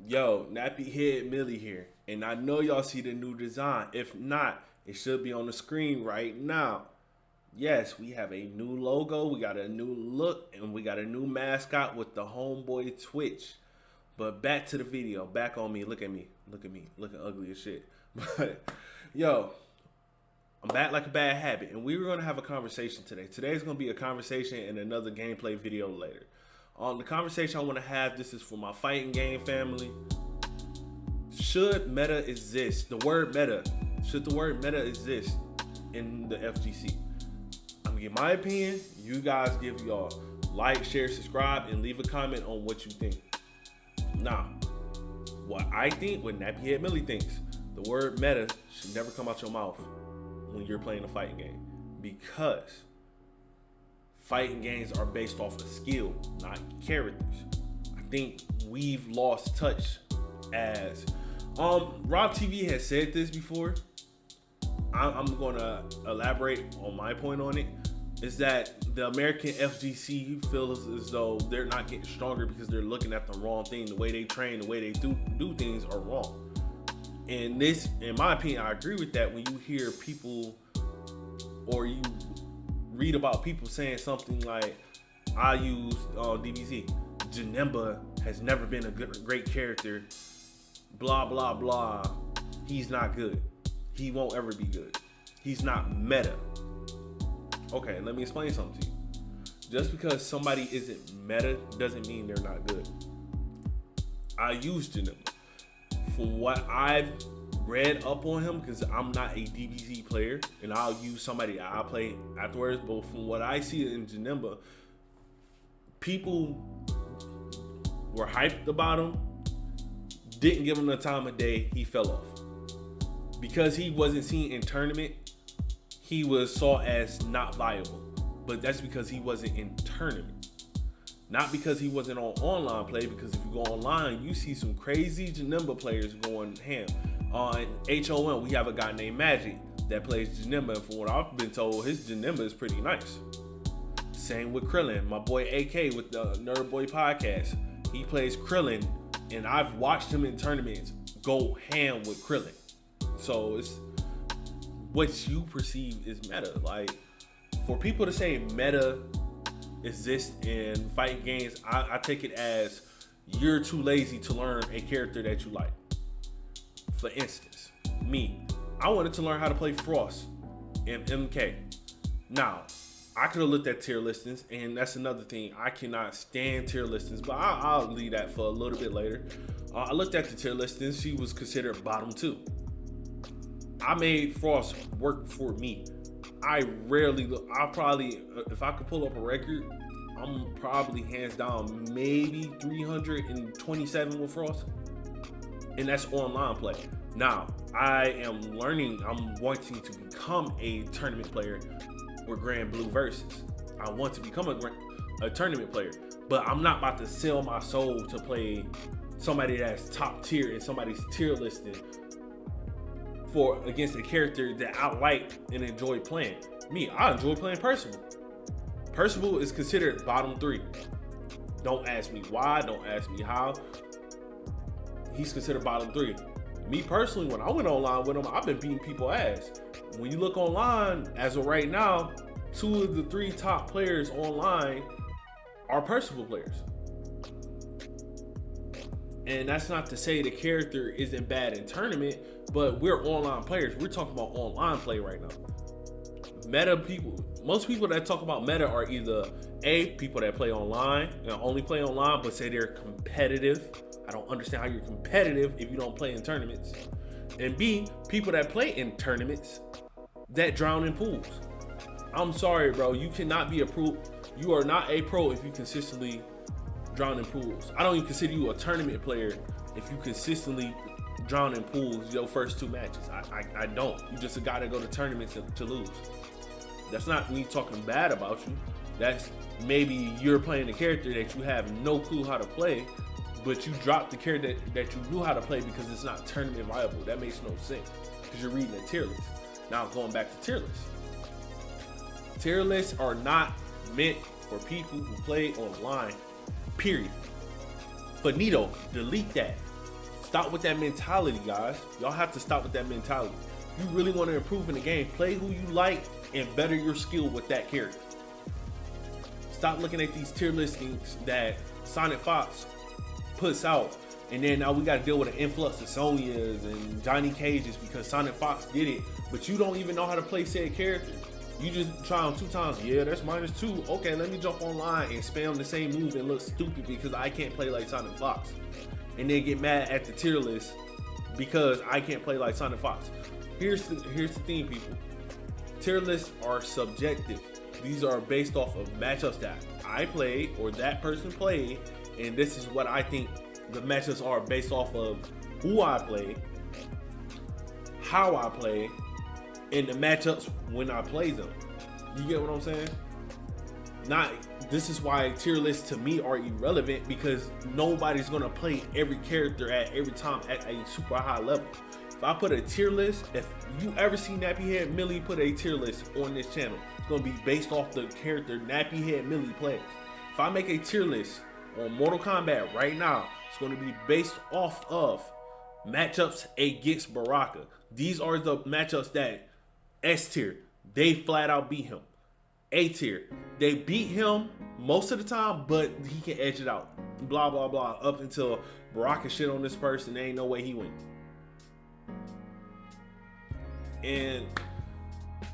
Yo, Nappy Head Millie here. And I know y'all see the new design. If not, it should be on the screen right now. Yes, we have a new logo, we got a new look, and we got a new mascot with the homeboy Twitch. But back to the video, back on me. Look at me, look at me, looking ugly as shit. But yo, I'm back like a bad habit, and we were gonna have a conversation today. Today's gonna be a conversation and another gameplay video later. The conversation I want to have, this is for my fighting game family. Should meta exist? The word meta. Should the word meta exist in the FGC? I'm gonna give my opinion. You guys give y'all like, share, subscribe, and leave a comment on what you think. Now, what I think, what Nappy Head Millie thinks, the word meta should never come out your mouth when you're playing a fighting game, because fighting games are based off of skill, not characters. I think we've lost touch as Rob TV has said this before. I'm gonna elaborate on my point on it. Is that the American FGC feels as though they're not getting stronger because they're looking at the wrong thing. The way they train, the way they do things are wrong. And this, in my opinion, I agree with that. When you hear people, or you read about people saying something like, I use DBZ, Janemba has never been a great character, blah blah blah, he's not good, he won't ever be good, he's not meta. Okay, let me explain something to you. Just because somebody isn't meta doesn't mean they're not good. I use Janemba. From what I've read up on him, because I'm not a DBZ player, and I'll use somebody I play afterwards, but from what I see in Janemba, people were hyped about him, didn't give him the time of day, he fell off. Because he wasn't seen in tournament, he was saw as not viable. But that's because he wasn't in tournament. Not because he wasn't on online play, because if you go online, you see some crazy Janemba players going ham. On HOM, we have a guy named Magic that plays Janemba, and from what I've been told, his Janemba is pretty nice. Same with Krillin, my boy AK with the Nerd Boy podcast. He plays Krillin, and I've watched him in tournaments go ham with Krillin. So it's what you perceive is meta. Like, for people to say meta exists in fighting games, I take it as you're too lazy to learn a character that you like. For instance, me, I wanted to learn how to play Frost in MK. Now, I could have looked at tier listings, and that's another thing. I cannot stand tier listings, but I'll leave that for a little bit later. I looked at the tier listings. She was considered bottom 2. I made Frost work for me. I probably, if I could pull up a record, I'm probably hands down maybe 327 with Frost. And that's online play. Now, I am learning, I'm wanting to become a tournament player with Grand Blue Versus. I want to become a tournament player, but I'm not about to sell my soul to play somebody that's top tier in somebody's tier listing for against a character that I like and enjoy playing. Me, I enjoy playing Percival. Percival is considered bottom 3. Don't ask me why, don't ask me how. He's considered bottom 3. Me personally, when I went online with him, I've been beating people ass. When you look online, as of right now, 2 of the 3 top players online are Percival players. And that's not to say the character isn't bad in tournament, but we're online players. We're talking about online play right now. Meta people, most people that talk about meta are either A, people that play online and only play online but say they're competitive. I don't understand how you're competitive if you don't play in tournaments. And B, people that play in tournaments that drown in pools. I'm sorry, bro. You cannot be a pro. You are not a pro if you consistently drown in pools. I don't even consider you a tournament player if you consistently drown in pools your first 2 matches. I don't. You just a guy that go to tournaments to lose. That's not me talking bad about you. That's maybe you're playing a character that you have no clue how to play, but you dropped the character that you knew how to play because it's not tournament viable. That makes no sense because you're reading a tier list. Now going back to tier lists. Tier lists are not meant for people who play online, period. Finito, delete that. Stop with that mentality, guys. Y'all have to stop with that mentality. You really want to improve in the game, play who you like and better your skill with that character. Stop looking at these tier listings that Sonic Fox puts out, and then now we got to deal with an influx of Sonias and Johnny Cages because Sonic Fox did it, but you don't even know how to play said character. You just try them 2 times. Yeah, that's -2. Okay, let me jump online and spam the same move and look stupid because I can't play like Sonic Fox. And then get mad at the tier list because I can't play like Sonic Fox. Here's the thing, people. Tier lists are subjective. These are based off of matchups that I played or that person played, and this is what I think the matchups are based off of who I play, how I play, and the matchups when I play them. You get what I'm saying? This is why tier lists to me are irrelevant, because nobody's gonna play every character at every time at a super high level. If I put a tier list, if you ever see Nappy Head Millie put a tier list on this channel, it's gonna be based off the character Nappy Head Millie plays. If I make a tier list on Mortal Kombat right now, it's gonna be based off of matchups against Baraka. These are the matchups that S tier, they flat out beat him. A tier, they beat him most of the time, but he can edge it out. Blah, blah, blah. Up until Baraka shit on this person, there ain't no way he wins. And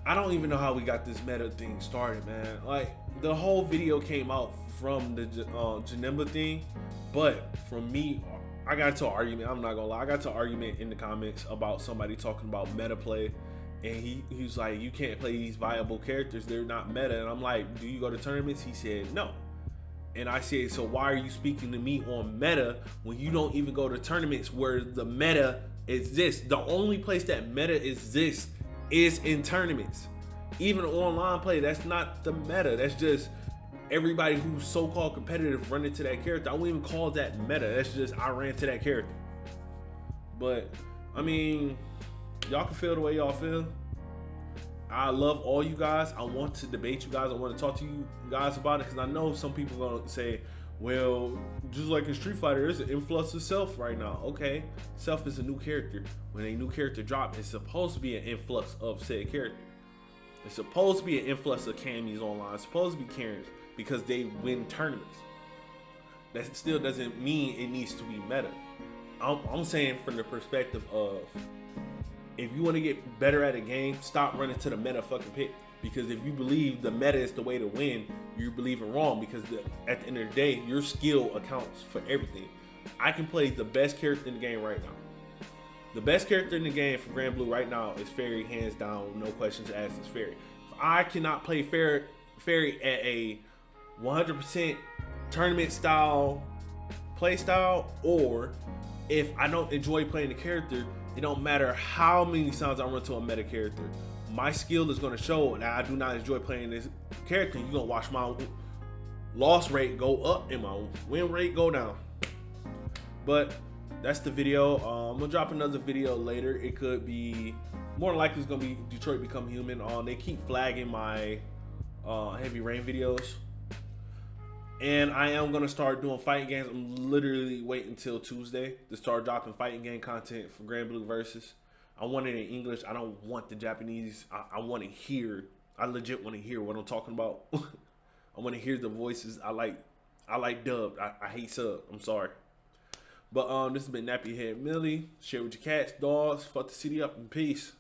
I don't even know how we got this meta thing started, man. Like, the whole video came out from the Janemba thing, but from me, I got into an argument. I'm not gonna lie, I got into an argument in the comments about somebody talking about meta play. And he was like, you can't play these viable characters, they're not meta. And I'm like, do you go to tournaments? He said, no. And I said, so why are you speaking to me on meta when you don't even go to tournaments where the meta exists? The only place that meta exists is in tournaments. Even online play, that's not the meta. That's just everybody who's so-called competitive running to that character. I wouldn't even call that meta. That's just, I ran to that character. But, I mean, y'all can feel the way y'all feel. I love all you guys. I want to debate you guys. I want to talk to you guys about it, because I know some people are going to say, well, just like in Street Fighter, there's an influx of Self right now. Okay, Self is a new character. When a new character drops, it's supposed to be an influx of said character. It's supposed to be an influx of Cammys online. It's supposed to be Karens because they win tournaments. That still doesn't mean it needs to be meta. I'm saying from the perspective of, if you want to get better at a game, stop running to the meta fucking pick. Because if you believe the meta is the way to win, you're believing wrong. Because at the end of the day, your skill accounts for everything. I can play the best character in the game right now. The best character in the game for Grand Blue right now is Fairy, hands down, no questions asked, is Fairy. If I cannot play Fairy at a 100% tournament style play style, or if I don't enjoy playing the character, it don't matter how many times I run to a meta character, my skill is going to show that I do not enjoy playing this character. You're going to watch my loss rate go up and my win rate go down. But that's the video. I'm going to drop another video later. It could be, more likely it's going to be Detroit Become Human. They keep flagging my Heavy Rain videos. And I am going to start doing fighting games. I'm literally waiting until Tuesday to start dropping fighting game content for Grand Blue Versus. I want it in English. I don't want the Japanese. I want to hear. I legit want to hear what I'm talking about. I want to hear the voices. I like dubbed. I hate sub. I'm sorry. But this has been Nappy Head Millie. Share with your cats, dogs. Fuck the city up, and peace.